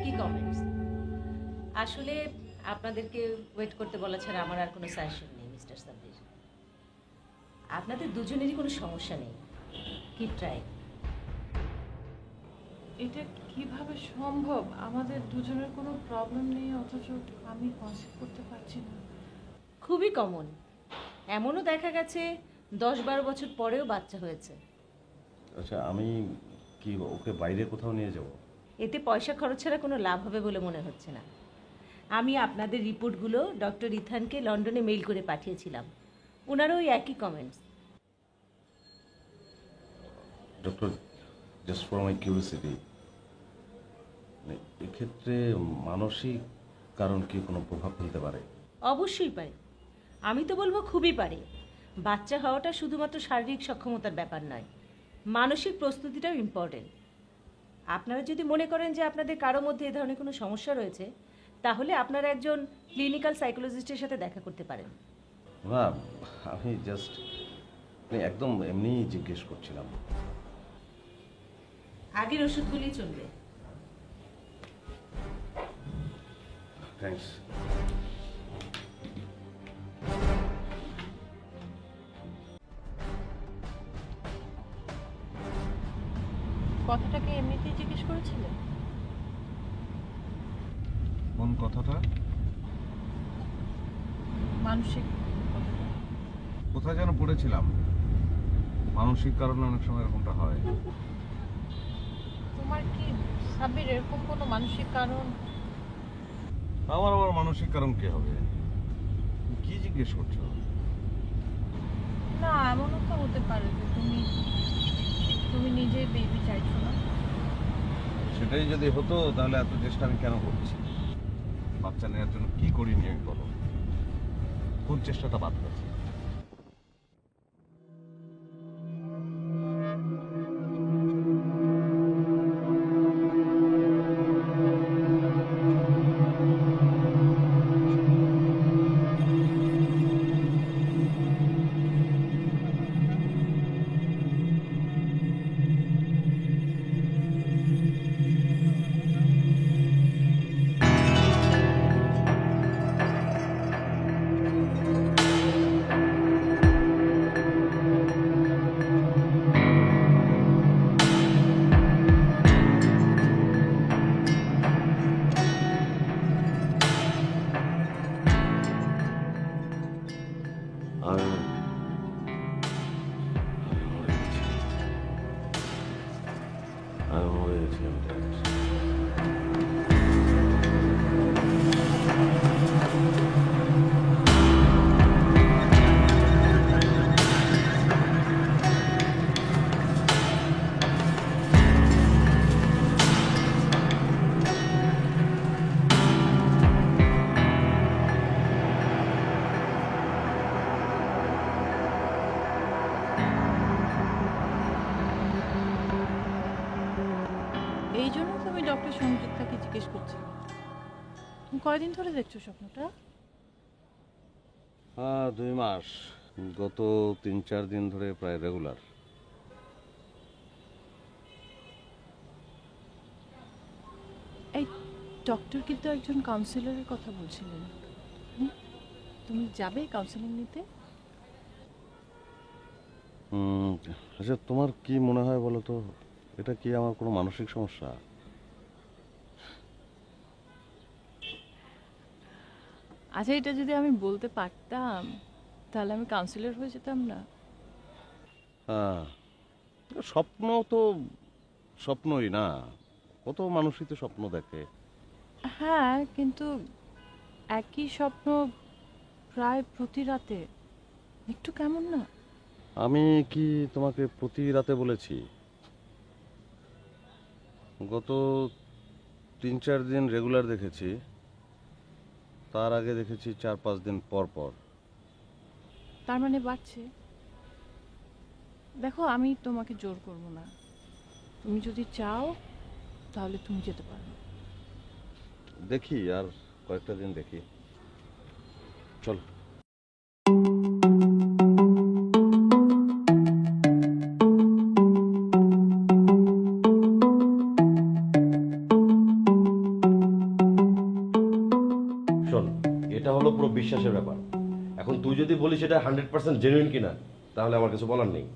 একই কমেন্টস। আসলে আপনাদেরকে ওয়েট করতে বলা ছাড়া আমার আর কোনো সাজেশন নেই মিস্টার সাব্বির। আপনাদের দুজনেরই কোনো সমস্যা নেই, কিপ ট্রাই। এটা কিভাবে সম্ভব? আমাদের দুজনের কোনো প্রবলেম নেই, অথচ আমি কনসিভ করতে পারছি না। খুবই কমন, এমনও দেখা গেছে 10-12 বছর পরেও বাচ্চা হয়েছে। আচ্ছা, আমি কি ওকে বাইরে কোথাও নিয়ে যাব? এতে পয়সা খরচ ছাড়া কোনো লাভ হবে বলে মনে হচ্ছে না। আমি আপনাদের রিপোর্টগুলো ডক্টর ইথানকে লন্ডনে মেইল করে পাঠিয়েছিলাম, ওনারও ওই একই comments. Doctor, just for my curiosity, এক্ষেত্রে মানসিক কারণ কি কোনো প্রভাব ফেলতে পারে? অবশ্যই পারে, আমি তো বলবো খুবই পারে। বাচ্চা হওয়াটা শুধুমাত্র শারীরিক সক্ষমতার ব্যাপার নয়, মানসিক প্রস্তুতিটাও ইম্পর্টেন্ট। আপনারা যদি মনে করেন যে আপনাদের কারো মধ্যে এ ধরনের কোনো সমস্যা রয়েছে, তাহলে আপনারা একজন ক্লিনিক্যাল সাইকোলজিস্টের সাথে দেখা করতে পারেন। না, আমি জাস্ট একদম এমনি জিজ্ঞেস করছিলাম। আগের ওষুধগুলি চলবে। থ্যাঙ্কস। কথাটাকে এমনিতেই জিজ্ঞেস করেছিলে? কোন কথাটা? মানসিক কথাটা। কোথায় যেন পড়েছিলাম, মানসিক কারণে অনেক সময় এরকমটা হয়। তোমার কি সাব্বির এরকম কোনো মানসিক কারণ? আমার মানসিক কারণ কি হবে? কি জিজ্ঞেস করছো? না, এমনও তো হতে পারে যে তুমি নিজে বেবি চাইছো না। সেটাই যদি হতো তাহলে এত চেষ্টা আমি কেন করছি? বাচ্চা নেওয়ার জন্য কি করিনি আমি, বলো? কোন চেষ্টাটা বাদ গেছে? আমি মরে গেছি, আমি জানি। এই জন্য তুমি ডক্টর সংযুক্তাকে জিজ্ঞেস করছিলে। তুমি কয়দিন ধরে দেখছো স্বপ্নটা? 2 মাস, গত 3-4 দিন ধরে প্রায় রেগুলার। এই ডক্টর কিন্তু একজন কাউন্সিলরের কথা বলছিলেন। তুমি যাবে কাউন্সিলিং নিতে? আচ্ছা, তোমার কি মনে হয় বলো তো, এটা কি আমার কোনো মানসিক সমস্যা? আচ্ছা, এটা যদি আমি বলতে পারতাম তাহলে আমি কাউন্সিলর হয়ে যেতাম না? হ্যাঁ, স্বপ্ন তো স্বপ্নই না, কত মানুষই তো স্বপ্ন দেখে। হ্যাঁ, কিন্তু একই স্বপ্ন প্রায় প্রতি রাতে একটু কেমন না? আমি কি তোমাকে প্রতি রাতে বলেছি? গত 3-4 দিন রেগুলার দেখেছি, তার আগে দেখেছি 4-5 দিন পর পর। তার মানে বাড়ছে। দেখো, আমি তোমাকে জোর করব না, তুমি যদি চাও তাহলে তুমি যেতে পারো। দেখি আর কয়েকটা দিন দেখি, চল। এটা হলো পুরো বিশ্বাসের ব্যাপার। এখন তুই যদি বলিস এটা 100% জেনুইন কিনা, তাহলে আমার কিছু বলার নেই।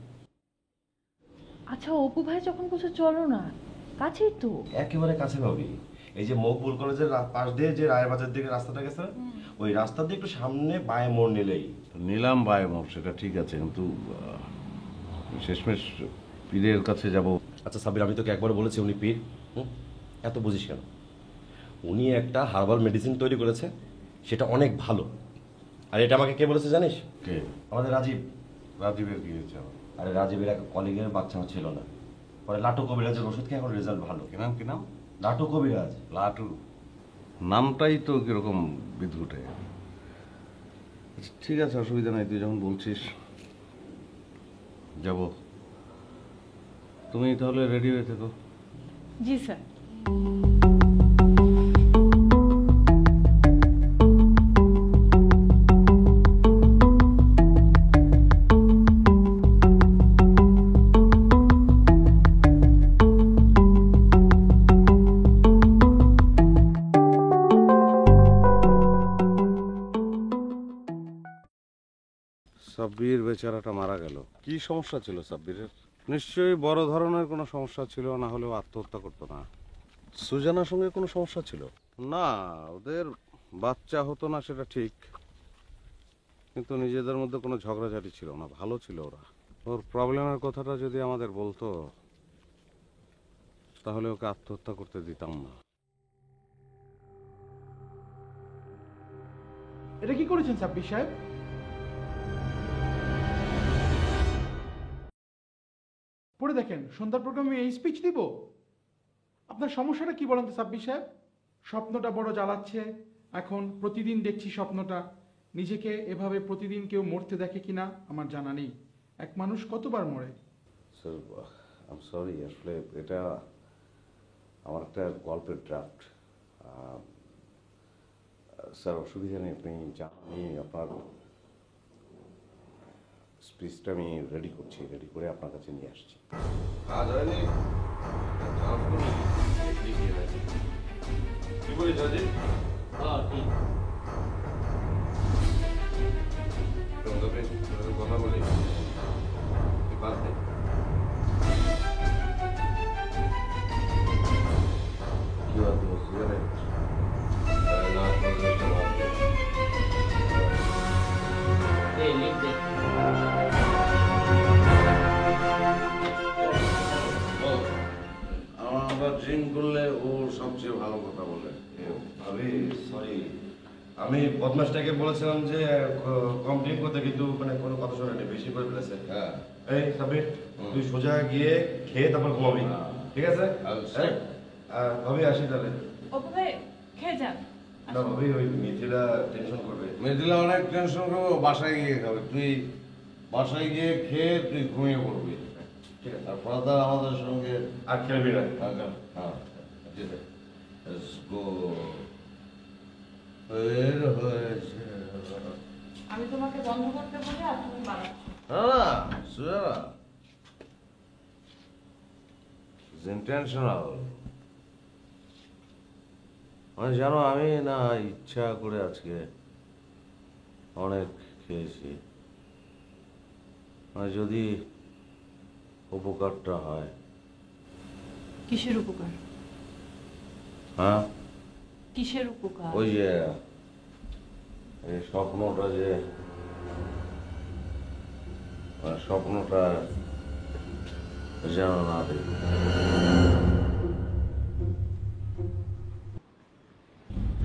আচ্ছা অপু ভাই যখন বলছে চলো না, কাছেই তো। একেবারে কাছে ভাবি, এই যে মকবুল কলেজের পাশ দিয়ে যে রায়বাজার দিকে রাস্তাটা গেছে না, ওই রাস্তা দিয়ে একটু সামনে বায়ে মোড় নিলেই। নিলাম বাই মোট, সেটা ঠিক আছে, কিন্তু শেষমেশ পীরের কাছে যাব। আচ্ছা সাবির, আমি তোকে একবার বলেছি উনি পীর, এত বুঝিস কেন? উনি একটা হার্বাল মেডিসিন তৈরি করেছে, সেটা অনেক ভালো। আর এটা আমাকে কে বলেছে জানিস? কে? আমাদের রাজীব। রাজীবের কি হয়েছে আবার? আরে রাজীবের এক কলিগের বাচ্চা ছিল না, পরে লাটু কবিরাজের ওষুধ খেয়ে এখন রেজাল্ট ভালো। কি নাম, কি নাম? লাটু কবিরাজ। লাটু নামটাই তো কিরকম বিদ্যুটে। আচ্ছা ঠিক আছে, অসুবিধা নাই, তুই যখন বলছিস যাব। তুমি তাহলে রেডি হয়ে থেকো। জি স্যার। সাব্বির বেচারাটা মারা গেল। কি সমস্যা ছিল সাব্বিরের? নিশ্চয়ই বড় ধরনের কোনো সমস্যা ছিল, না হলেও আত্মহত্যা করতো না। সুজানার সঙ্গে কোনো সমস্যা ছিল না? ওদের বাচ্চা হতো না সেটা ঠিক, কিন্তু নিজেদের মধ্যে কোনো ঝগড়াঝাটি ছিল না, ভালো ছিল ওরা। ওর প্রবলেমের কথাটা যদি আমাদের বলতো তাহলে ওকে আত্মহত্যা করতে দিতাম না। এটা কি করেছেন সাব্বির সাহেব? পড়ে দেখেন, সন্ধ্যার প্রোগ্রামে এই স্পিচ দিব। আপনার সমস্যাটা কি বলেন তো সাব্বির সাহেব? স্বপ্নটা বড় জ্বালাচ্ছে। এখন প্রতিদিন দেখছি স্বপ্নটা। নিজেকে এভাবে প্রতিদিন কেউ মরতে দেখে কিনা আমার জানা নেই। এক মানুষ কতবার মরে? স্যার আই সরি, আসলে এটা আমার একটা গল্পের ড্রাফট। স্যার অসুবিধা নেই, আপনি জানি আপনার স্পিচটা আমি রেডি করছি, রেডি করে আপনার কাছে নিয়ে আসছি। কি বলিস রাজীব? কথা বলি কি বাদ দেবো সিগারেট? আমরা ড্রিঙ্ক করলে ও সবচেয়ে ভালো কথা বলে। আমি সরি, আমি বদমাসটাকে বলেছিলাম যে কম ড্রিঙ্ক করতে, কিন্তু মানে কোনো কথা শোনেনি, বেশি করে ফেলেছে। হ্যাঁ, এই সাবির, তুই সোজা গিয়ে খেয়ে তারপর ঘুমাবি, ঠিক আছে? আচ্ছা। ভাবি আসি তাহলে। অপু ভাই খেয়ে যান। না ভাবি, ওই মিথিলা টেনশন করবে। মেদিলা অনেক টেনশন করবে, ও বাসায় গিয়ে খাবে। তুই বাসায় গিয়ে খেয়ে তুই ঘুমিয়ে পড়বি, ঠিক আছে? আর ফাদা আমাদের সঙ্গে আর খেলবি না। হ্যাঁ, let's go. বের হয়েছে। আমি তোমাকে বন্ধ করতে বলি আর তুমি বাড়াচ্ছ। না সুজানা, ইন্টেনশনাল। মানে জানো, আমি না ইচ্ছা করে আজকে অনেক খেয়েছি। মানে যদি উপকারটা হয়। কিসের উপকার? হ্যাঁ, কিসের উপকার? ওই যে এই স্বপ্নটা যে, স্বপ্নটা যেন না দেখি।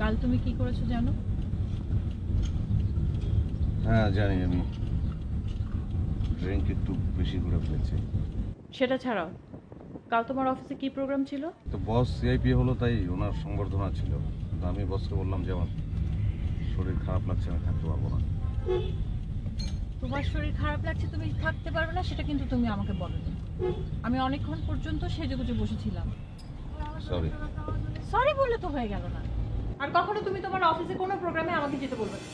কাল তুমি কি করেছো জানো? হ্যাঁ জানি, আমি ড্রিঙ্ক একটু বেশি করে ফেলেছি। সেটা ছাড়াও কাল তোমার অফিসে কি প্রোগ্রাম ছিল? তো বস সিআইপি হলো, তাই ওনার সংবর্ধনা ছিল। কিন্তু আমি বসকে বললাম যে আমার শরীর খারাপ লাগছে, আমি থাকতে পারবো না। তোমার শরীর খারাপ লাগছে, তুমি থাকতে পারবে না, সেটা কিন্তু তুমি আমাকে বলোনি। আমি অনেকক্ষণ পর্যন্ত সেজেগুজে বসেছিলাম। সরি। সরি বললে তো হয়ে গেল না। আর কখনো তুমি তোমার অফিসে কোনো প্রোগ্রামে আমাকে যেতে বলবে না।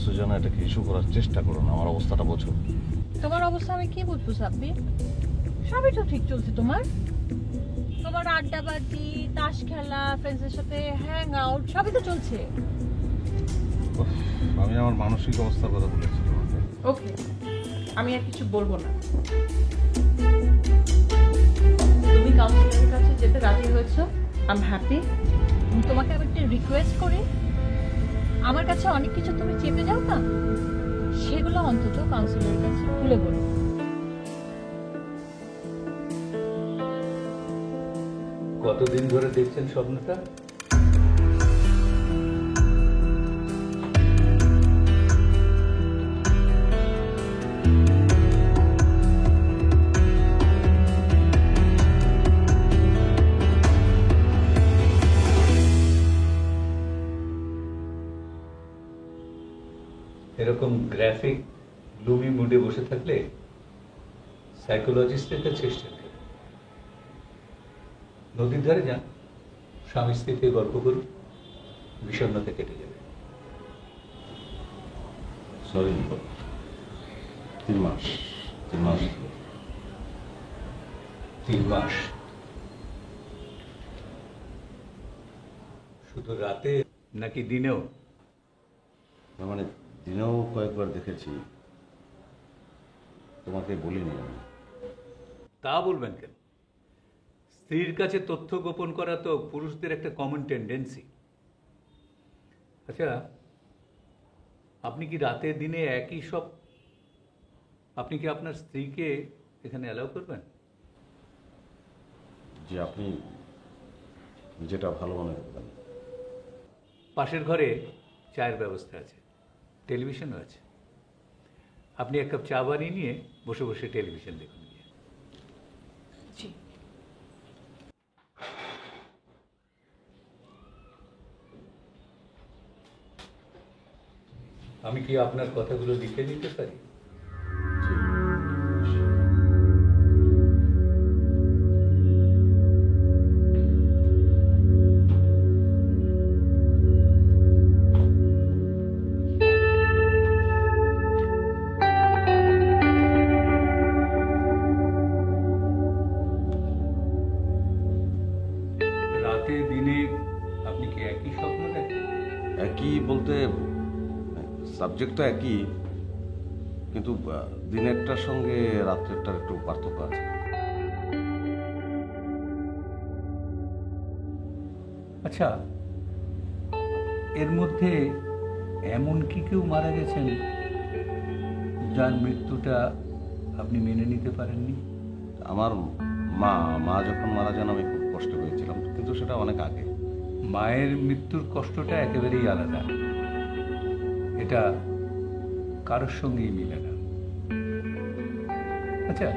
সুজানা, এটাকে ইস্যু করার চেষ্টা করো না, আমার অবস্থাটা বোঝো। তোমার অবস্থা আমি কি বুঝবো সাব্বির? সবই তো ঠিক চলছে তোমার। তোমার আড্ডাবাজি, তাস খেলা, ফ্রেন্ডসের সাথে হ্যাং আউট সবই তো চলছে। আমি আমার মানসিক অবস্থার কথা বলেছি তোমাকে। ওকে, আমি আর কিছু বলবো না। তুমি কাউন্সিলরের কাছে যেতে রাজি হয়েছো, আই এম হ্যাপি। তোমাকে আমি একটা রিকোয়েস্ট করি, আমার কাছে অনেক কিছু তুমি চেপে যাও না, সেগুলো অন্তত কাউন্সিলরের কাছে খুলে বলো। কতদিন ধরে দেখছেন স্বপ্নটা? এরকম গ্রাফিক গ্লুমি মুডে বসে থাকলে সাইকোলজিস্টের কাছে চেষ্টা করে নদীর ধারে যান, স্বামী স্ত্রীতে গল্প করুন, বিষণ্ণতা কেটে যাবে। সরি, 3 মাস 3 মাস 3 মাস শুধু রাতে নাকি দিনেও? না, মানে দিনেও কয়েকবার দেখেছি, তোমাকে বলিনি আমি। তা বলবেন কেন? স্ত্রীর কাছে তথ্য গোপন করা তো পুরুষদের একটা কমন টেন্ডেন্সি। আচ্ছা, আপনি কি রাতে দিনে একই সব, আপনি কি আপনার স্ত্রীকে এখানে অ্যালাউ করবেন? যে আপনি যেটা ভালো মনে করবেন। পাশের ঘরে চায়ের ব্যবস্থা আছে, টেলিভিশনও আছে। আপনি এক কাপ চা বানিয়ে নিয়ে বসে বসে টেলিভিশন দেখুন গিয়ে। জি। আমি কি আপনার কথাগুলো লিখে নিতে পারি? রাতে দিনে আপনি কি একই স্বপ্ন দেখেন? একই বলতে সাবজেক্ট তো একই, কিন্তু দিনেরটার সঙ্গে রাত্রেরটার একটু পার্থক্য আছে। আচ্ছা, এর মধ্যে এমন কি কেউ মারা গেছেন যার মৃত্যুটা আপনি মেনে নিতে পারেননি? আমার মা যখন মারা যান আমি খুব কষ্ট পেয়েছিলাম, কিন্তু সেটা অনেক আগে। মায়ের মৃত্যুর কষ্টটা একেবারেই আলাদা, এটা কারোর সঙ্গেই মিলে না। আচ্ছা,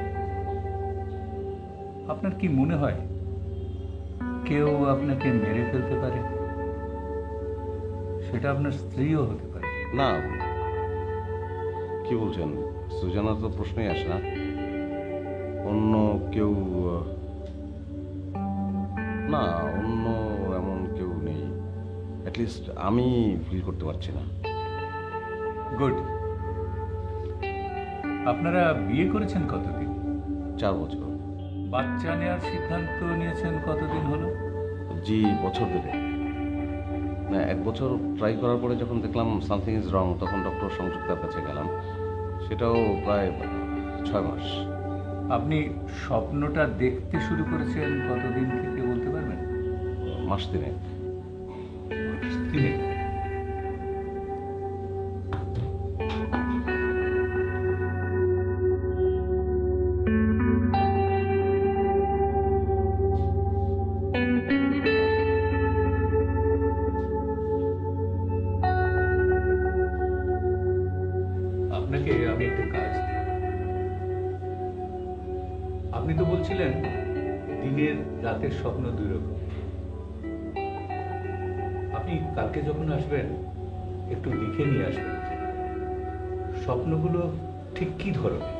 আপনার কি মনে হয় কেউ আপনাকে মেরে ফেলতে পারে? সেটা আপনার স্ত্রীও হতে পারে। না, কি বলছেন? সুজানা তো প্রশ্নই আসে না। অন্য কেউ না, অন্য এমন কেউ নেই, অ্যাটলিস্ট আমি ফিল করতে পারছি না। গুড। আপনারা বিয়ে করেছেন কতদিন? 4 বছর। বাচ্চা নেওয়ার সিদ্ধান্ত নিয়েছেন কতদিন হলো? জি, বছর ধরে। না, 1 বছর ট্রাই করার পরে যখন দেখলাম সামথিং ইজ রং, তখন ডক্টর সংযুক্তার কাছে গেলাম। সেটাও প্রায় 6 মাস। আপনি স্বপ্নটা দেখতে শুরু করেছেন কতদিন থেকে বলতে পারবেন? মাস 3। তিনি আপনাকে আমি একটা কাজ দিই। আপনি তো বলছিলেন দিনের রাতের স্বপ্ন 2 রকম। আপনি কালকে যখন আসবেন একটু লিখে নিয়ে আসবেন স্বপ্নগুলো ঠিক কি ধরনের।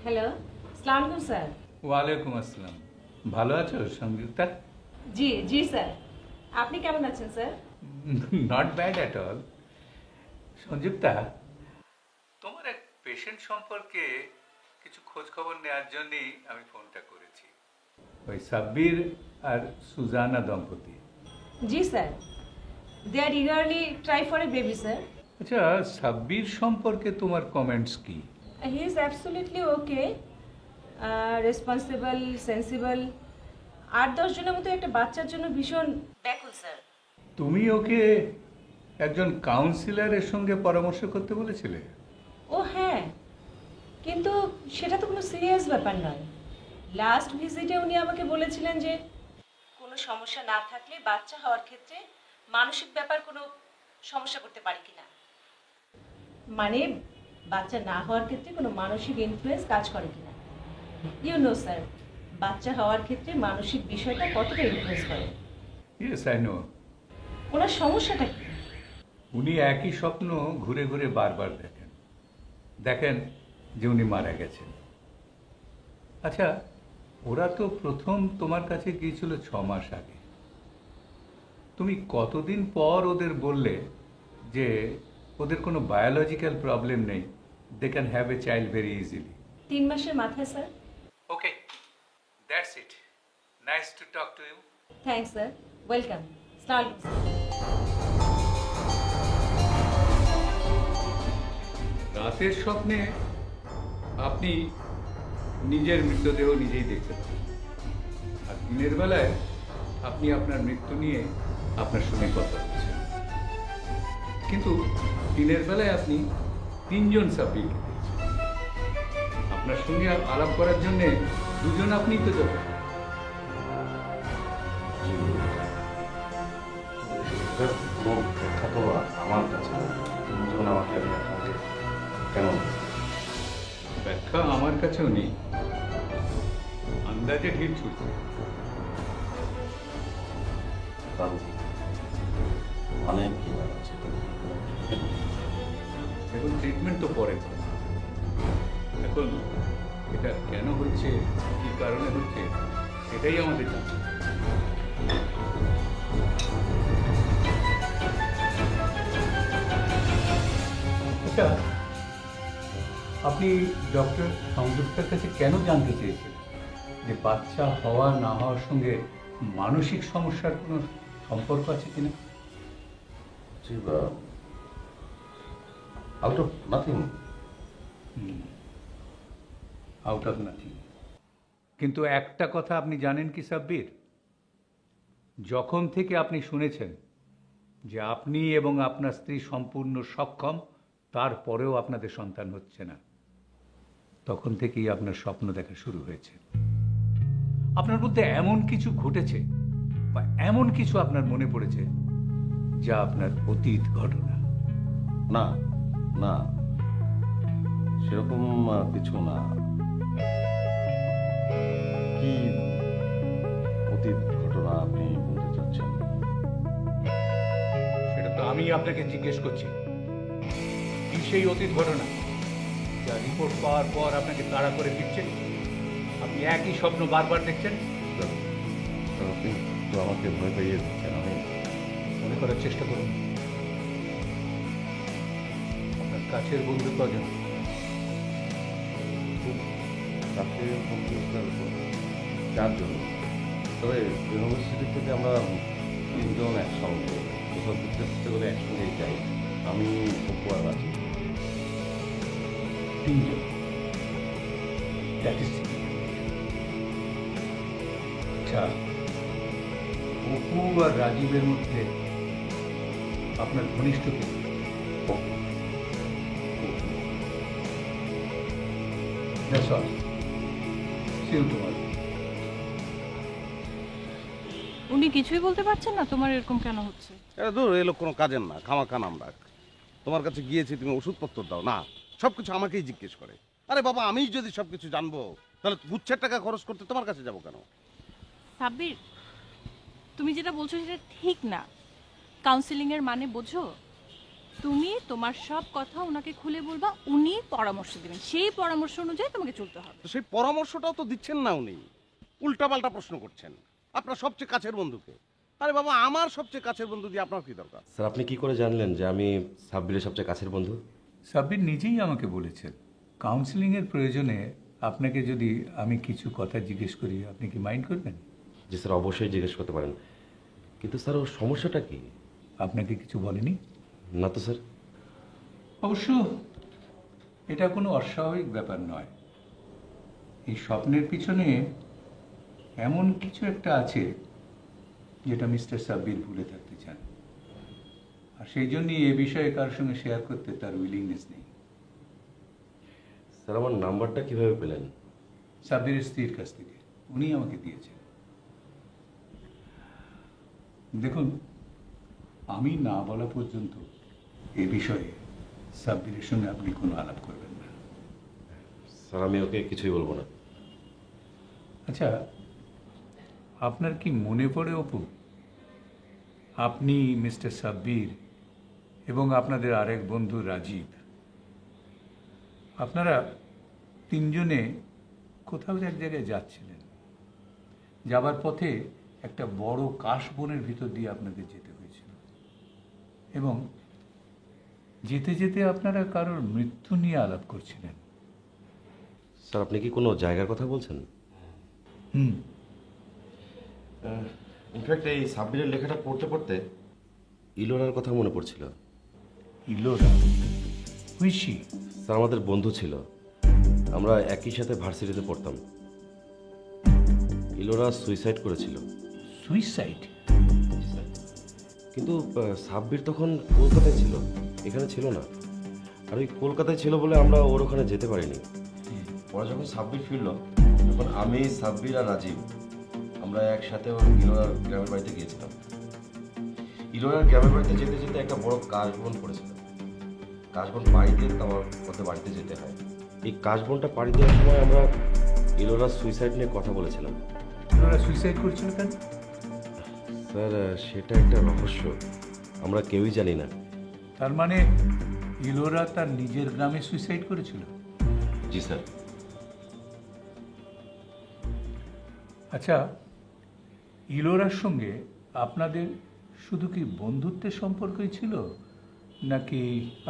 হ্যালো, আসসালামু আলাইকুম স্যার। ওয়ালাইকুম আসসালাম। ভালো আছো সংযুক্তা? জি জি স্যার, আপনি কেমন আছেন sir? Not bad at all. Sanjukta, তোমার এক পেশেন্ট সম্পর্কে কিছু খোঁজ খবর নেওয়ার জন্যই আমি ফোনটা করেছি। ওই সাব্বির আর সুজানা দম্পতি। জি sir, they are eagerly try for a baby sir. আচ্ছা, সাব্বির সম্পর্কে তোমার কমেন্টস কি? He is absolutely okay, responsible, sensible, 8-10 জনের মতো একটা বাচ্চার জন্য ভীষণ ব্যাকুল স্যার। তুমি ওকে একজন কাউন্সিলরের সঙ্গে পরামর্শ করতে বলেছিলে? ও হ্যাঁ, কিন্তু সেটা তো কোনো সিরিয়াস ব্যাপার নয়। লাস্ট ভিজিটে উনি আমাকে বলেছিলেন যে কোনো সমস্যা না থাকলে বাচ্চা হওয়ার ক্ষেত্রে মানসিক ব্যাপার কোনো সমস্যা করতে পারে কিনা, মানে বাচ্চা না হওয়ার ক্ষেত্রে কোনো মানসিক ইনফ্লুয়েন্স কাজ করে কিনা। ইউ নো স্যার, বাচ্চা হওয়ার ক্ষেত্রে মানসিক বিষয়টা কতটা ইনফ্লুয়েন্স করে। Yes, I know. ওনার সমস্যাটা কি? উনি একই স্বপ্ন ঘুরে ঘুরে বারবার দেখেন। দেখেন যে উনি মারা গেছেন। আচ্ছা, ওরা তো প্রথম তোমার কাছে গিয়েছিল 6 মাস আগে। তুমি কতদিন পর ওদের বললে যে ওদের কোনো বায়োলজিক্যাল প্রবলেম নেই, they can have a child very easily? 3 মাসের মাথায় sir. Okay, that's it. Nice to talk to you. Thanks sir, welcome. Start. রাতের স্বপ্নে আপনি নিজের মৃতদেহ নিজেই দেখতে পাবেন, আর দিনের বেলায় আপনি আপনার মৃত্যু নিয়ে আপনার সঙ্গে কথা বলছেন। কিন্তু দিনের বেলায় আপনি 3 জন সাব্বিরকে দেখছেন। আপনার সঙ্গে আলাপ করার জন্য 2 জন আপনিই তো যাবেন। কোনো ব্যাখ্যা তো আমার কাছে নেই। তুমি যখন আমাকে দেখাবে কেন? ব্যাখ্যা আমার কাছেও নেই, আন্দাজে ঢিল ছুটছে। বাবু, অনেক কি আছে। এখন ট্রিটমেন্ট তো পরে কথা। এখন এটা কেন হচ্ছে, কি কারণে হচ্ছে, সেটাই আমাদের জানতে হবে। আচ্ছা, আপনি ডক্টর সংযুক্তার কাছে কেন জানতে চেয়েছিলেন যে বাচ্চা হওয়া না হওয়ার সঙ্গে মানসিক সমস্যার কোনো সম্পর্ক আছে কিনা? Out of nothing. Out of nothing. কিন্তু একটা কথা আপনি জানেন কি সাব্বির, যখন থেকে আপনি শুনেছেন যে আপনি এবং আপনার স্ত্রী সম্পূর্ণ সক্ষম, তারপরেও আপনাদের সন্তান হচ্ছে না, তখন থেকেই আপনার স্বপ্ন দেখা শুরু হয়েছে। আপনার মধ্যে এমন কিছু ঘটেছে বা এমন কিছু আপনার মনে পড়েছে যা আপনার অতীত ঘটনা। না না, সেরকম কিছু না। কি অতীত ঘটনা আপনি বলতে চাচ্ছেন? সেটা তো আমি আপনাকে জিজ্ঞেস করছি। কি সেই অতীত ঘটনা যা রিপোর্ট পাওয়ার পর আপনাকে তাড়া করে ফিরছে? আপনি একই স্বপ্ন বারবার দেখছেন। আপনি তো আমাকে ভয় পাইয়ে দিচ্ছেন। আমি মনে করার চেষ্টা করুন, আপনার কাছের বন্ধু কজন? খুব কাছে বন্ধু 4 জন। তবে ইউনিভার্সিটি থেকে আমরা 3 জন একসঙ্গে কোথাও ঘুরতে ঘুরতে গেলে একসঙ্গেই যাই। আমি অপু আর রাজি। 3 জন। That is. আচ্ছা, অপু আর রাজীবের মধ্যে আপনার ঘনিষ্ঠ কি? That's all. See you tomorrow. উনি কিছুই বলতে পারছেন না তোমার এরকম কেন হচ্ছে? এটা ধর এলো কোনো কাজের না, খামাখা নাম রাখ। তোমার কাছে গিয়েছি, তুমি ওষুধপত্র দাও না, সবকিছু আমাকেই জিজ্ঞেস করে। আরে বাবা, আমিই যদি সবকিছু জানবো তাহলে গুচ্ছের টাকা খরচ করতে তোমার কাছে যাবো কেন? সাব্বির, তুমি যেটা বলছো সেটা ঠিক না। কাউন্সিলিং এর মানে বোঝো? তুমি তোমার সব কথা ওনাকে খুলে বলবা, উনি পরামর্শ দেবেন, সেই পরামর্শ অনুযায়ী তোমাকে চলতে হবে। তো সেই পরামর্শটাও তো দিচ্ছেন না উনি, উল্টাপাল্টা প্রশ্ন করছেন। আপনার সবচেয়ে কাছের বন্ধুকে। আরে বাবা, আমার সবচেয়ে কাছের বন্ধু দিয়ে আপনার কি দরকার? স্যার, আপনি কি করে জানলেন যে আমি সাব্বিরের সবচেয়ে কাছের বন্ধু? সাব্বির নিজেই আমাকে বলেছেন কাউন্সিলিংয়ের প্রয়োজনে আপনাকে যদি আমি কিছু কথা জিজ্ঞেস করি আপনি কি মাইন্ড করবেন? জি স্যার, অবশ্যই জিজ্ঞেস করতে পারেন, কিন্তু স্যার ওর সমস্যাটা কি? আপনাকে কিছু বলেনি? না তো স্যার। অবশ্য এটা কোনো অস্বাভাবিক ব্যাপার নয়। এই স্বপ্নের পিছনে এমন কিছু একটা আছে যেটা মিস্টার সাব্বির ভুলে থাকতে চান, আর সেই জন্যই এ বিষয়ে কারোর সঙ্গে শেয়ার করতে তার উইলিংনেস নেই। স্যার আমার নাম্বারটা কিভাবে পেলেন? সাব্বিরের স্ত্রীর কাছ থেকে, উনি আমাকে দিয়েছেন। দেখুন, আমি না বলা পর্যন্ত এ বিষয়ে সাব্বিরের সঙ্গে আপনি কোনো আলাপ করবেন না। স্যার আমি ওকে কিছুই বলবো না। আচ্ছা, আপনার কি মনে পড়ে অপু, আপনি মিস্টার সাব্বির এবং আপনাদের আরেক বন্ধু রাজীব, আপনারা তিনজনে কোথাও এক জায়গায় যাচ্ছিলেন, যাবার পথে একটা বড় কাশবনের ভিতর দিয়ে আপনাদের যেতে হয়েছিল, এবং যেতে যেতে আপনারা কারোর মৃত্যু নিয়ে আলাপ করছিলেন। স্যার আপনি কি কোনো জায়গার কথা বলছেন? হুম। ইনফ্যাক্ট এই সাব্বিরের লেখাটা পড়তে পড়তে ইলোরার কথা মনে পড়ছিল। ইলোরা? হুইসি? স্যার আমাদের বন্ধু ছিল, আমরা একই সাথে ভার্সিটিতে পড়তাম। ইলোরা সুইসাইড করেছিল। সুইসাইড? কিন্তু সাব্বির তখন কলকাতায় ছিল, এখানে ছিল না। আর ওই কলকাতায় ছিল বলে আমরা ওর ওখানে যেতে পারিনি। পরে যখন সাব্বির ফিরল, তখন আমি, সাব্বির আর রাজীব আমরা একসাথে ওর ইলোরার গ্রামের বাড়িতে গিয়েছিলাম। ইলোরার গ্রামের বাড়িতে যেতে যেতে একটা বড় কাশবন পড়েছিল। কাশবন পাড়ি দিয়ে আমার ওদের বাড়িতে যেতে হয়। এই কাশবনটা পাড়ি দেওয়ার সময় আমরা ইলোরার সুইসাইড নিয়ে কথা বলেছিলাম। ইলোরা সুইসাইড করছিল কেন? স্যার সেটা একটা রহস্য, আমরা কেউই জানি না। তার মানে ইলোরা তার নিজের গ্রামে সুইসাইড করেছিল? জি স্যার। আচ্ছা, ইলোরার সঙ্গে আপনাদের শুধু কি বন্ধুত্বের সম্পর্কই ছিল, নাকি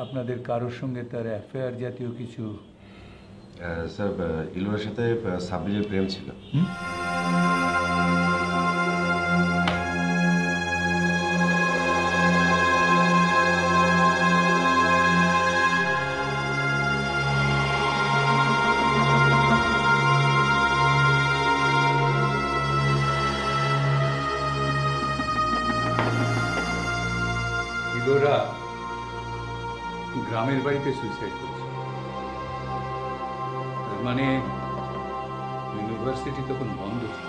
আপনাদের কারোর সঙ্গে তার অ্যাফেয়ার জাতীয় কিছু? স্যার ইলোরার সাথে সাব্বিরের প্রেম ছিল। ইলোরা গ্রামের বাড়িতে সুইসাইড করেছে, তার মানে ইউনিভার্সিটি তখন বন্ধ ছিল?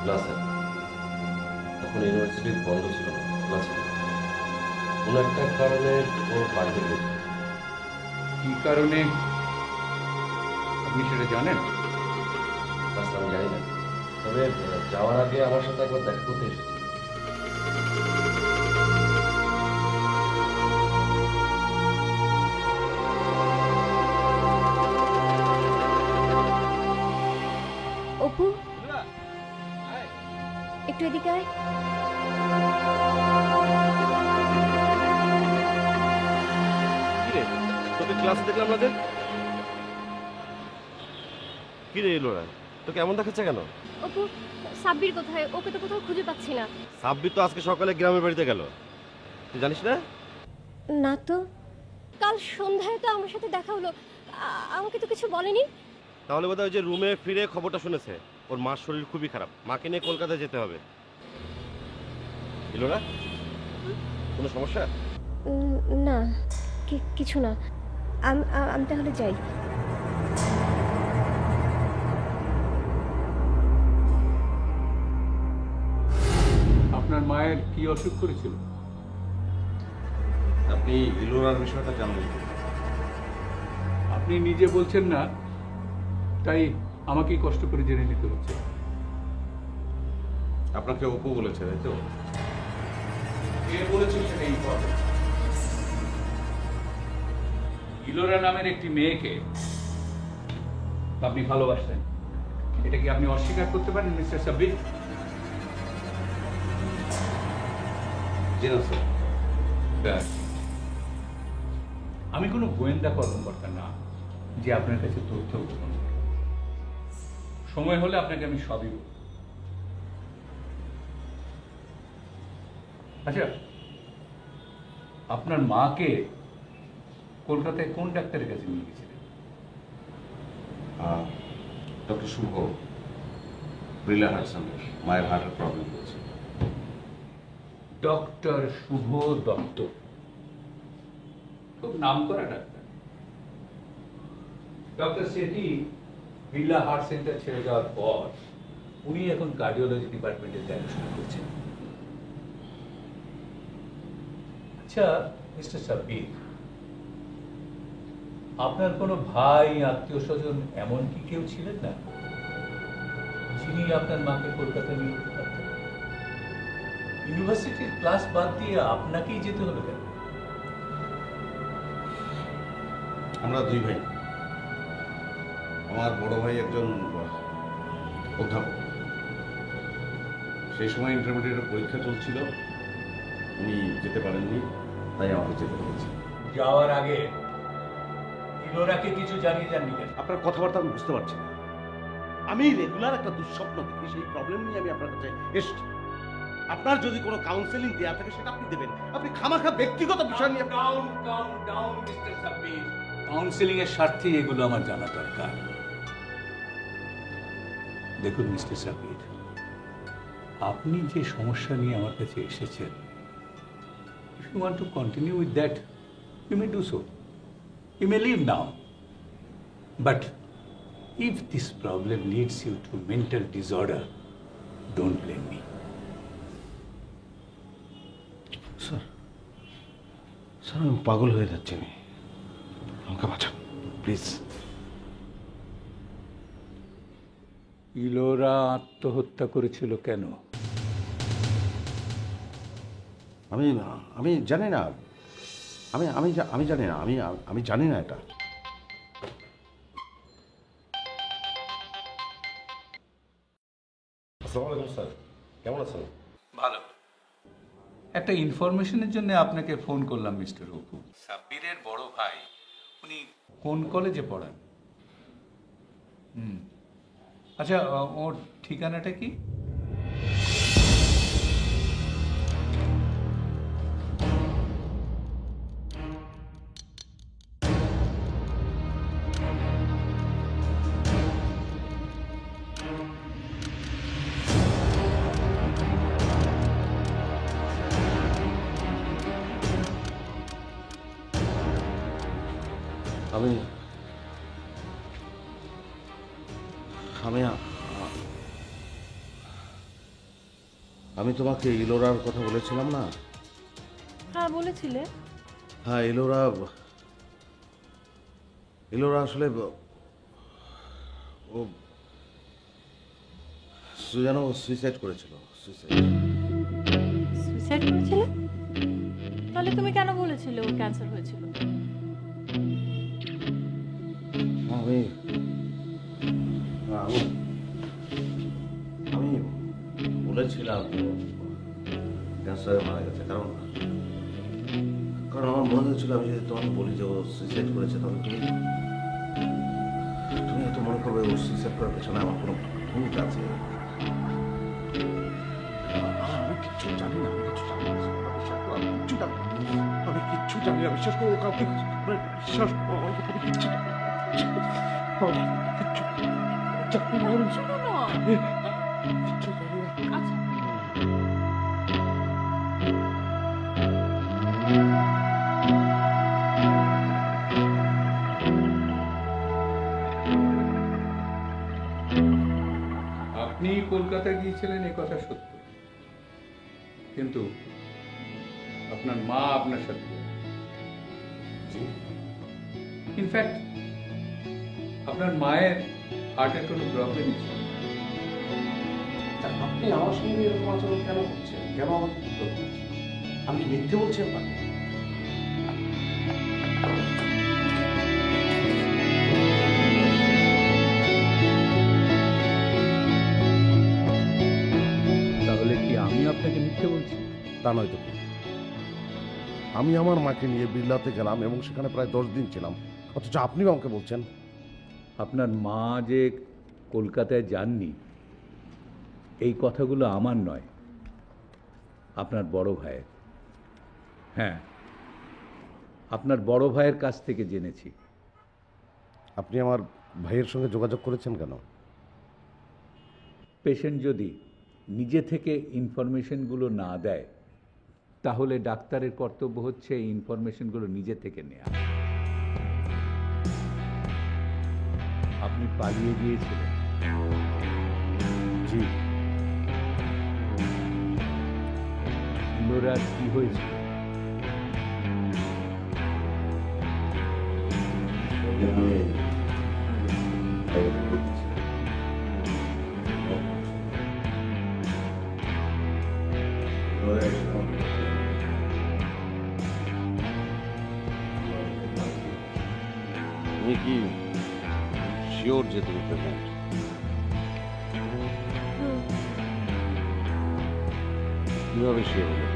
না স্যার, তখন ইউনিভার্সিটি বন্ধ ছিল না, খোলা ছিল। কোনো একটা কারণে ওর বাড়িতে গেছিল। কি কারণে আপনি সেটা জানেন? স্যার আমি জানি না, তবে যাওয়ার আগে আমার সাথে একবার দেখা করতে এসেছিল। অপু, একটু এদিকে আয়। তোকে ক্লাসে দেখলাম না যে। কি রে ইলোরা, তোকে এমন দেখাচ্ছে কেন? অপু, সাব্বির কোথায়? ওকে তো কোথাও খুঁজে পাচ্ছি না। সাব্বির তো আজকে সকালে গ্রামের বাড়িতে গেল, তুই জানিস না? না তো, কাল সন্ধ্যায় তো আমার সাথে দেখা হলো, আমাকে তো কিছু বলেনি। তাহলে বোধহয় ওই যে রুমে ফিরে খবরটা শুনেছে ওর মার শরীর খুবই খারাপ, মাকে নিয়ে কলকাতায় যেতে হবে। ইলোরা, কোনো সমস্যা? না, কিছু না। আমি তাহলে যাই। আপনার মায়ের কি অসুখ করেছিল? আপনি ইলোরার বিষয়টা জানলেন? আপনি নিজে বলছেন না, তাই আমাকেই কষ্ট করে জেনে নিতে হচ্ছে। আপনাকে অপু বলেছে, তাই তো? কে বলেছে সেটা ইম্পর্টেন্ট। ইলোরা নামের একটি মেয়েকে আপনি ভালোবাসতেন, এটা কি আপনি অস্বীকার করতে পারেন মিস্টার সাব্বির? জি না স্যার। ব্যাস। আমি কোনো গোয়েন্দা কর্মকর্তা না যে আপনার কাছে তথ্য গোপন করব। সময় হলে আপনাকে আমি সবই বলব। আচ্ছা, আপনার মাকে কলকাতায় কোন ডাক্তারের কাছে নিয়ে গেছিলেন? ডক্টর শুভ, বিড়লা হার্ট সেন্টার। মায়ের হার্টের প্রবলেম হয়েছে। ডক্টর শুভ দত্ত, খুব নাম করা ডাক্তার। ডক্টর সেটি বিড়লা হার্ট সেন্টার ছেড়ে যাওয়ার পর উনি এখন কার্ডিওলজি ডিপার্টমেন্টের দেখাশোনা করছেন। আচ্ছা মিস্টার সাব্বির, আপনার কোনো ভাই, আত্মীয় স্বজন এমন কি কেউ ছিলেন না যিনি আপনার মাকে কলকাতায় নিয়ে যেতে পারতেন? ইউনিভার্সিটির ক্লাস বাদ দিয়ে আপনাকেই যেতে হলো কেন? আমরা দুই ভাই। আমার বড় ভাই একজন অধ্যাপক। সেই সময় ইন্টারমিডিয়েটের পরীক্ষা চলছিল, উনি যেতে পারেননি, তাই আমাকে যেতে হয়েছে। যাওয়ার আগে ইলোরাকে কিছু জানিয়ে যাননি কেন? আপনার কথাবার্তা আমি বুঝতে পারছি না। আমি রেগুলার একটা দুঃস্বপ্ন দেখি, সেই প্রবলেম নিয়ে আমি আপনার কাছে এসেছি। আপনার যদি কোনো কাউন্সেলিং দেওয়া থাকে সেটা আপনি দেবেন। আপনি খামাখা ব্যক্তিগত বিষয় নিয়ে কাউন্সেলিং এর স্বার্থে এগুলো আমার জানা দরকার। দেখুন মিস্টার সাব্বির, আপনি যে সমস্যা নিয়ে আমার কাছে এসেছেন, if you want to continue with that, you may do so. You may leave now. But if this problem leads you to mental disorder, don't blame me. Sir, আমি পাগল হয়ে যাচ্ছি। আমাকে বাঁচান প্লিজ। ইলোরা আত্মহত্যা করেছিল কেন? আমি জানি না। আমি জানি না। আমি জানি না এটা। আসসালামু আলাইকুম স্যার, কেমন আছেন? ভালো। একটা ইনফরমেশনের জন্য আপনাকে ফোন করলাম মিস্টার অপু। সাব্বিরের বড় ভাই, উনি কোন কলেজে পড়ান? আচ্ছা, ওর ঠিকানাটা কি? আমি তোমাকে ইলোরার কথা বলেছিলাম না? হ্যাঁ বলেছিলে। হ্যাঁ, ইলোরা আসলে ও সুজানা সুইসাইড করেছিল। সুইসাইড করেছিলে? তাহলে তুমি কেন বলেছিলে ওর ক্যান্সার হয়েছিল? আমি বলেছিলাম ক্যান্সারে মারা গেছে, কারণ আমার মনে হয়েছিল আমি যদি তোমাকে বলি যে ও সুইসাইড করেছে, তাহলে তুমি হয়তো মনে করবে ও সুইসাইড করার পেছনে আমার কোনো ভূমিকা আছে। আমি কিচ্ছু জানি না। আমি কিচ্ছু জানি না। বিশ্বাস করো, কাউকে বিশ্বাস করো। কিচ্ছু আপনি কলকাতা গিয়েছিলেন, এ কথা সত্য, কিন্তু আপনার মা আপনার সাথে ইনফ্যাক্ট আপনার মায়ের হার্টের কোনো প্রবলেম ছিল। আপনি আমার সঙ্গে এরকম আচরণ কেন করছেন? কেন আমাকে আমি মিথ্যে বলছি আপনাকে? তাহলে কি আমি আপনাকে মিথ্যে বলছি? তা নয় তো। আমি আমার মাকে নিয়ে বিড়লাতে গেলাম এবং সেখানে প্রায় 10 দিন ছিলাম, অথচ আপনিও আমাকে বলছেন। আপনার মা যে কলকাতায় যাননি, এই কথাগুলো আমার নয়, আপনার বড় ভাইয়ের। হ্যাঁ, আপনার বড় ভাইয়ের কাছ থেকে জেনেছি। আপনি আমার ভাইয়ের সঙ্গে যোগাযোগ করেছেন কেন? পেশেন্ট যদি নিজে থেকে ইনফরমেশনগুলো না দেয়, তাহলে ডাক্তারের কর্তব্য হচ্ছে এই ইনফরমেশনগুলো নিজে থেকে নেওয়া। আপনি পালিয়ে গিয়েছিলেন। জি। ইলোরার কি হয়েছিল? তুমি কি শিওর যে তুমি প্রেগনেন্ট? কিভাবে শিওর হলো?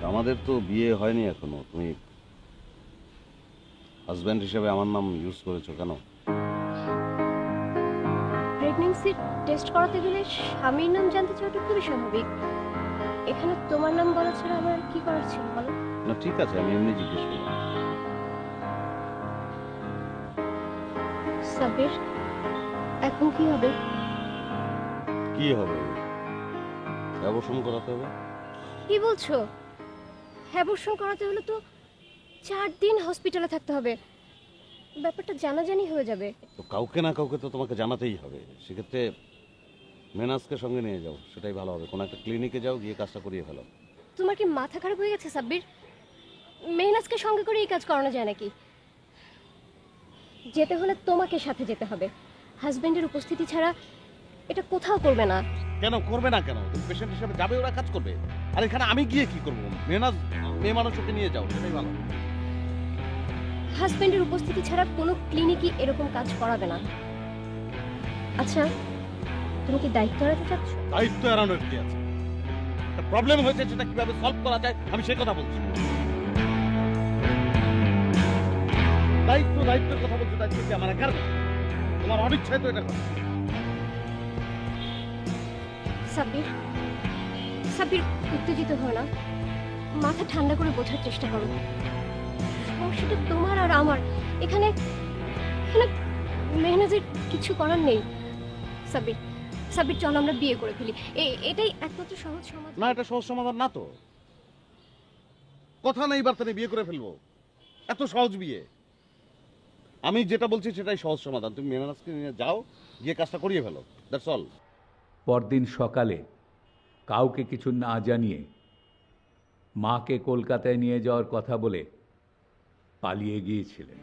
আমাদের তো বিয়ে হয়নি এখনো, তুমি হাজব্যান্ড হিসেবে আমার নাম ইউজ করেছো কেন? প্রেগন্যান্সি টেস্ট করাতে গেলে স্বামীর নাম জানতে চাওয়াটা খুবই স্বাভাবিক। এখানে তোমার নাম বলা ছাড়া আমার কি করার ছিল বলো? না ঠিক আছে, আমি এমনি জিজ্ঞেস করলাম। সাবির, এখন কি হবে? কি হবে? অ্যাবর্শন করাতে হবে। কি বলছো? অ্যাবর্শন করাতে হলে তো 4 দিন হসপিটালে থাকতে হবে, ব্যাপারটা জানাজানি হয়ে যাবে। তো কাউকে না কাউকে তো তোমাকে জানাতেই হবে। সেক্ষেত্রে মেনাসকে সঙ্গে নিয়ে যাও, সেটাই ভালো হবে। কোনো একটা ক্লিনিকে যাও, গিয়ে কাজটা করিয়ে ফেলো। তোমার কি মাথা খারাপ হয়ে গেছে সাব্বির? মেহনাজকে সঙ্গে করে এই কাজ করানো যায় নাকি? যেতে হলে তোমাকে সাথে যেতে হবে, হাজবেন্ডের উপস্থিতি ছাড়া এটা কোথাও করবে না। কেন করবে না? কেন তুমি পেশেন্ট হিসেবে যাবে, ওরা কাজ করবে। আর এখানে আমি গিয়ে কি করবো? মেনাস মেয়ে মানুষকে নিয়ে যাও, সেটাই ভালো। হাজবেন্ডের উপস্থিতি ছাড়া কোনো ক্লিনিকই এরকম কাজ করাবে না। আচ্ছা, তুমি কি দায়িত্ব এড়াতে চাচ্ছ? দায়িত্ব এড়ানোর কি আছে? একটা প্রবলেম হয়েছে, সেটা কিভাবে সলভ করা যায় আমি সে কথা বলছি। দায়িত্বের কথা বলছো। দায়িত্ব কি আমার একার? তোমার অনিচ্ছায় তো এটা কথা। সাব্বির, সাব্বির, উত্তেজিত হয় না, মাথা ঠান্ডা করে বোঝার চেষ্টা করো। সমস্যাটা তোমার আর আমার। এখানে এখানে মেহনাজের কিছু করার নেই। সাব্বির, সাব্বির, চল আমরা বিয়ে করে ফেলি। এটাই একমাত্র সহজ সমাধান। না, এটা সহজ সমাধান না তো। কথা নেই, বার্তা নেই, বিয়ে করে ফেলবো। এত সহজ বিয়ে? আমি যেটা বলছি সেটাই সহজ সমাধান। তুমি মেনাসকে নিয়ে যাও, গিয়ে কাজটা করিয়ে ফেলো। That's all. পরদিন সকালে কাউকে কিছু না জানিয়ে মাকে কলকাতায় নিয়ে যাওয়ার কথা বলে পালিয়ে গিয়েছিলেন।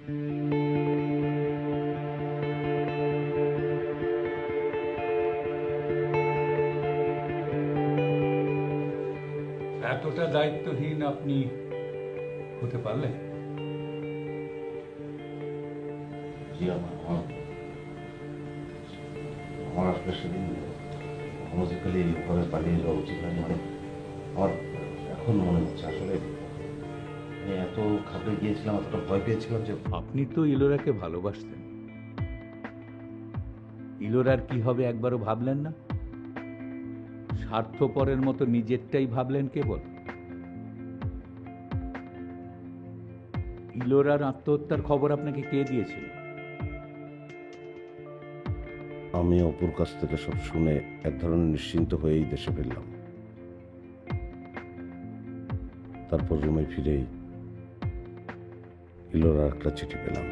এতটা দায়িত্বহীন আপনি হতে পারলেন? জি, আমার আসলে সেদিন লজিক্যালি এইভাবে পালিয়ে যাওয়া উচিত না। মানে আমার এখন মনে হচ্ছে আসলে আমি এত ঘাবড়ে গিয়েছিলাম, এতটা ভয় পেয়েছিলাম যে। আপনি তো ইলোরাকে ভালোবাসতেন। ইলোরার কি হবে একবারও ভাবলেন না? স্বার্থপরের মতো নিজেরটাই ভাবলেন কেবল। ইলোরার আত্মহত্যার খবর আপনাকে কে দিয়েছিল? আমি অপুর কাছ থেকে সব শুনে এক ধরনের নিশ্চিন্ত হয়েই দেশে ফিরলাম। তারপর রুমে ফিরেই ইলোরার একটা চিঠি পেলাম।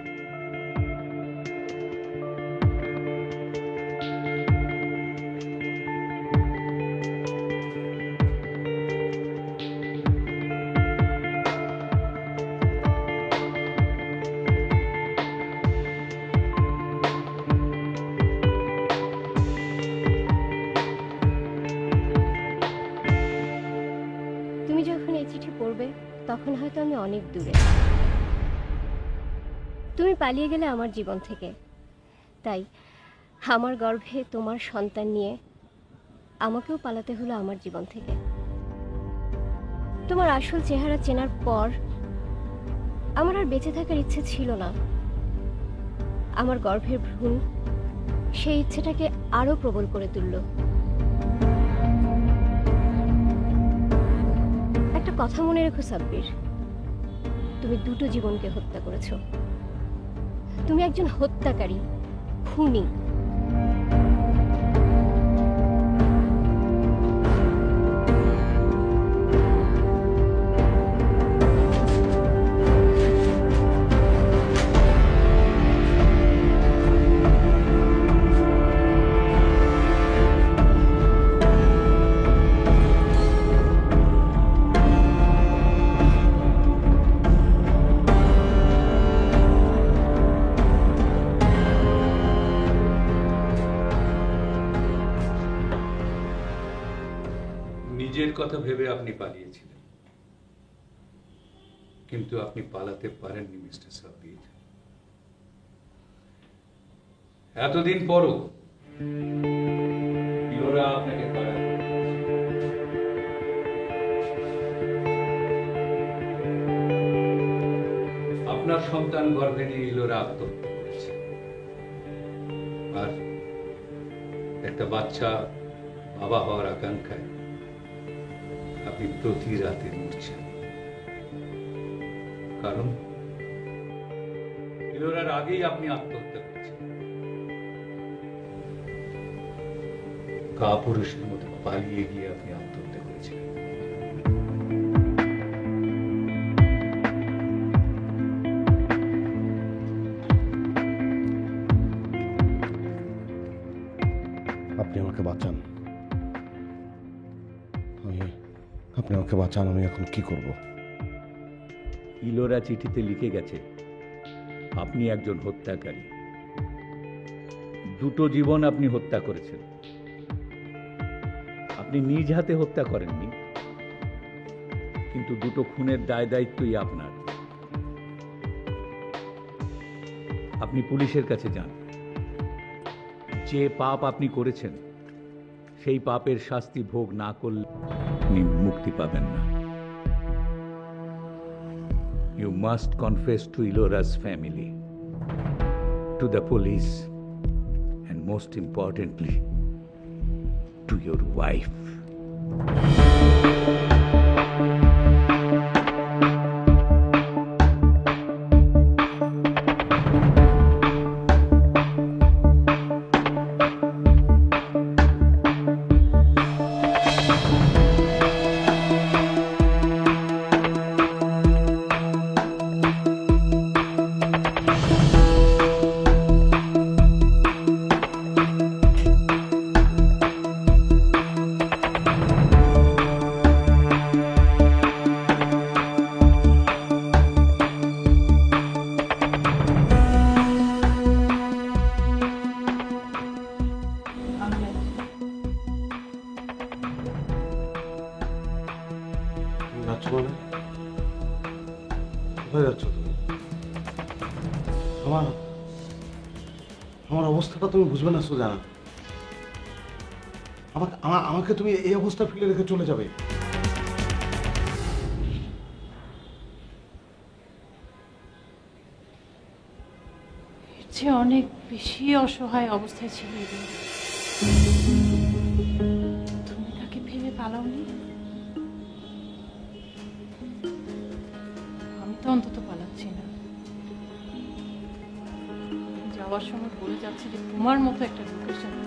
চিঠি পড়বে তখন হয়তো আমি অনেক দূরে। তুমি পালিয়ে গেলে আমার জীবন থেকে, তাই আমার গর্ভে তোমার সন্তান নিয়ে আমাকেও পালাতে হলো আমার জীবন থেকে। তোমার আসল চেহারা চেনার পর আমার আর বেঁচে থাকার ইচ্ছে ছিল না। আমার গর্ভের ভ্রূণ সেই ইচ্ছেটাকে আরো প্রবল করে তুলল। একটা কথা মনে রেখো সাব্বির, তুমি দুটো জীবনকে হত্যা করেছো। তুমি একজন হত্যাকারী, খুনি। নিজের কথা ভেবে আপনি পালিয়েছিলেন, কিন্তু আপনি পালাতে পারেননি মিস্টার সাব্বির। এতদিন পরও ইলোরা আপনাকে কারা করেছে। আপনার সন্তান গর্ভে নিয়ে ইলোরা আত্মহত্যা করেছে, আর একটা বাচ্চা বাবা হওয়ার আকাঙ্ক্ষায় আপনি প্রতি রাতে মরছেন। কারণ ইলোরার আগেই আপনি আত্মহত্যা করেছেন। কাপুরুষের মতো পালিয়ে গিয়ে আপনি আত্মহত্যা করেছিলেন। আপনি আমাকে বাঁচান, আপনি আমাকে বাঁচান। আমি এখন কি করব? ইলোরা চিঠিতে লিখে গেছে আপনি একজন হত্যাকারী। দুটো জীবন আপনি হত্যা করেছেন। আপনি নিজ হাতে হত্যা করেননি, কিন্তু দুটো খুনের দায় দায়িত্বই আপনার। আপনি পুলিশের কাছে যান। যে পাপ আপনি করেছেন সেই পাপের শাস্তি ভোগ না করলে আপনি মুক্তি পাবেন না। You must confess to Ilora's family, to the police, and most importantly, to your wife. কোথায় যাচ্ছ তুমি? আমার অবস্থাটা তুমি বুঝবে না সুজানা। আমাকে তুমি এই অবস্থা ফেলে রেখে চলে যাবে? যে অনেক বেশি অসহায় অবস্থায় ছিল তুমি তাকে ফেলে পালাওনি। আমি তো অন্তত পালাচ্ছি না। যাওয়ার সময় বলে যাচ্ছে যে তোমার মতো একটা লোকের সাথে